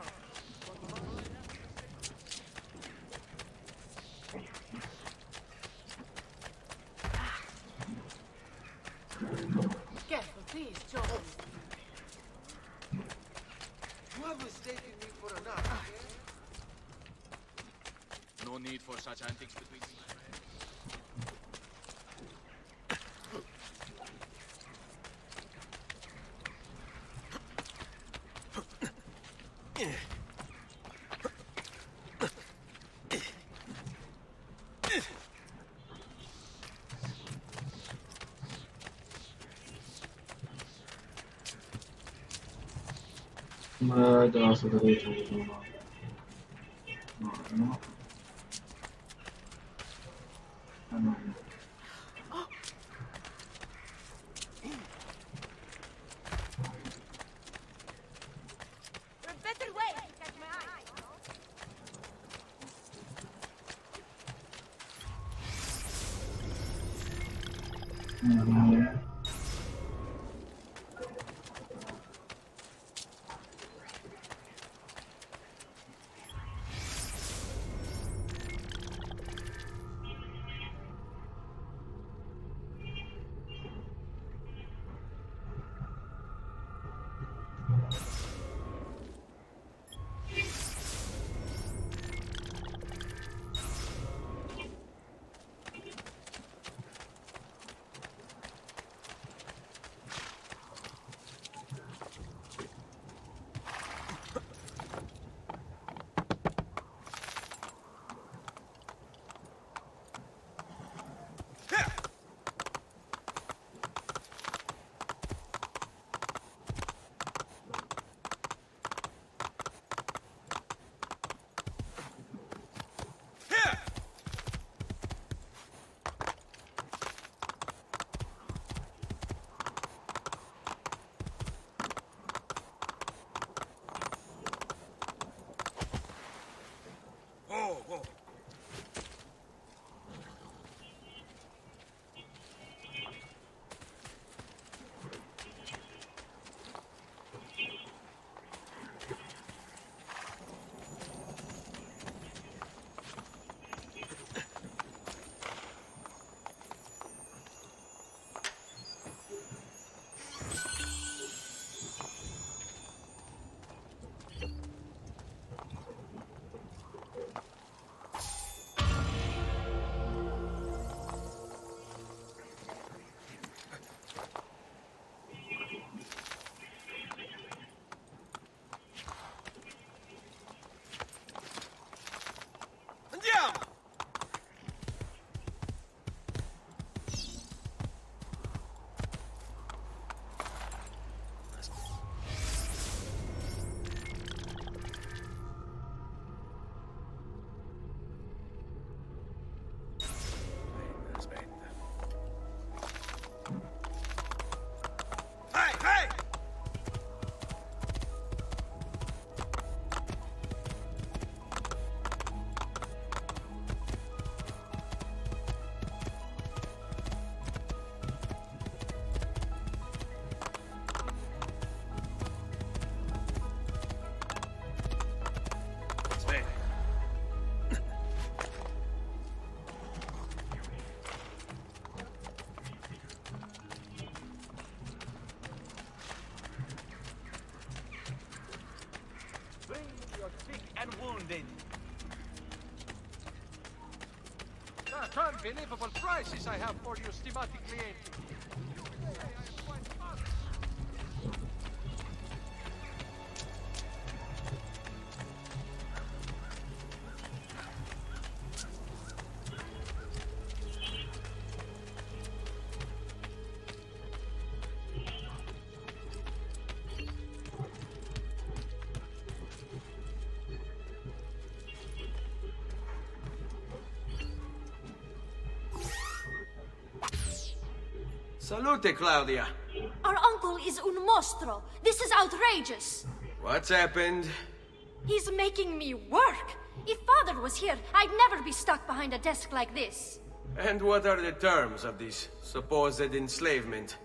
Careful, please, John. You have mistaken me for a nut, No need for such antics between me, my friend. Ada saudara itu. No. There's a better way to catch my eye. and wounded. The unbelievable prices I have for you, stimatic clienti. Salute, Claudia. Our uncle is un mostro. This is outrageous. What's happened? He's making me work. If Father was here, I'd never be stuck behind a desk like this. And what are the terms of this supposed enslavement?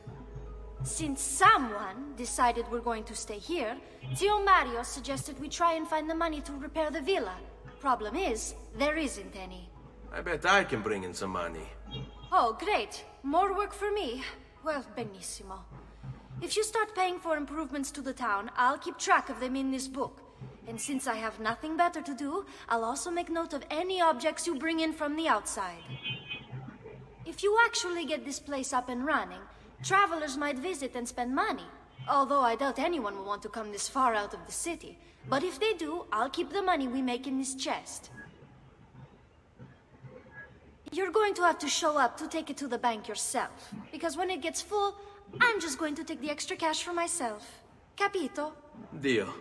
Since someone decided we're going to stay here, Zio Mario suggested we try and find the money to repair the villa. Problem is, there isn't any. I bet I can bring in some money. Oh, great. More work for me. Well, benissimo. If you start paying for improvements to the town, I'll keep track of them in this book. And since I have nothing better to do, I'll also make note of any objects you bring in from the outside. If you actually get this place up and running, travelers might visit and spend money. Although I doubt anyone will want to come this far out of the city. But if they do, I'll keep the money we make in this chest. You're going to have to show up to take it to the bank yourself. Because when it gets full, I'm just going to take the extra cash for myself. Capito? Deal.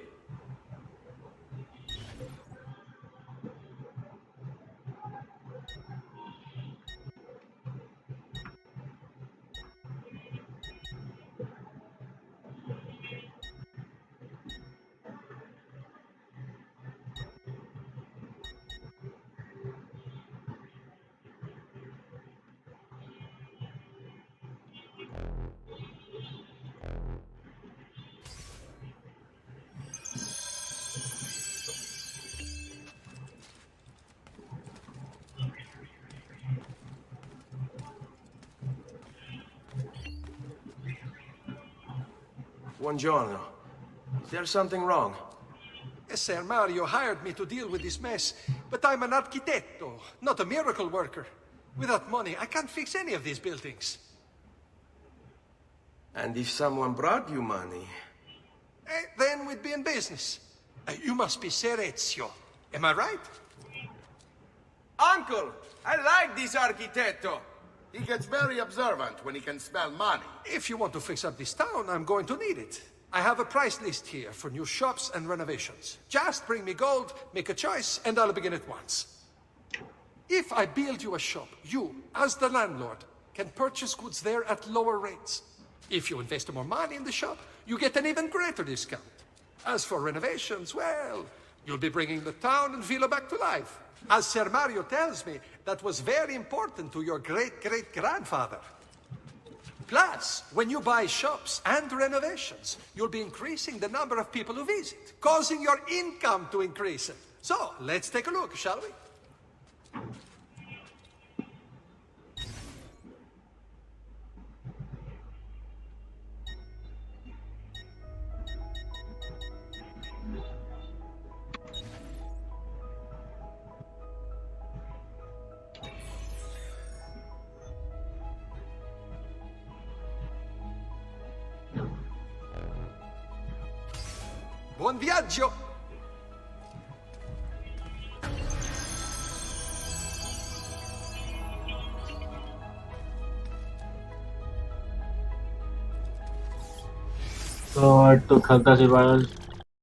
buongiorno. Is there something wrong? Ser Mario hired me to deal with this mess, but I'm an architetto, not a miracle worker. Without money, I can't fix any of these buildings. And if someone brought you money? Then we'd be in business. You must be Ser Ezio. Am I right? Uncle! I like this architetto! He gets very observant when he can smell money. If you want to fix up this town, I'm going to need it. I have a price list here for new shops and renovations. Just bring me gold, make a choice, and I'll begin at once. If I build you a shop, you, as the landlord, can purchase goods there at lower rates. If you invest more money in the shop, you get an even greater discount. As for renovations, well, you'll be bringing the town and villa back to life. As Ser Mario tells me, that was very important to your great-great-grandfather. Plus, when you buy shops and renovations, you'll be increasing the number of people who visit, causing your income to increase. So, let's take a look, shall we? Buon viaggio! तो खेलता सी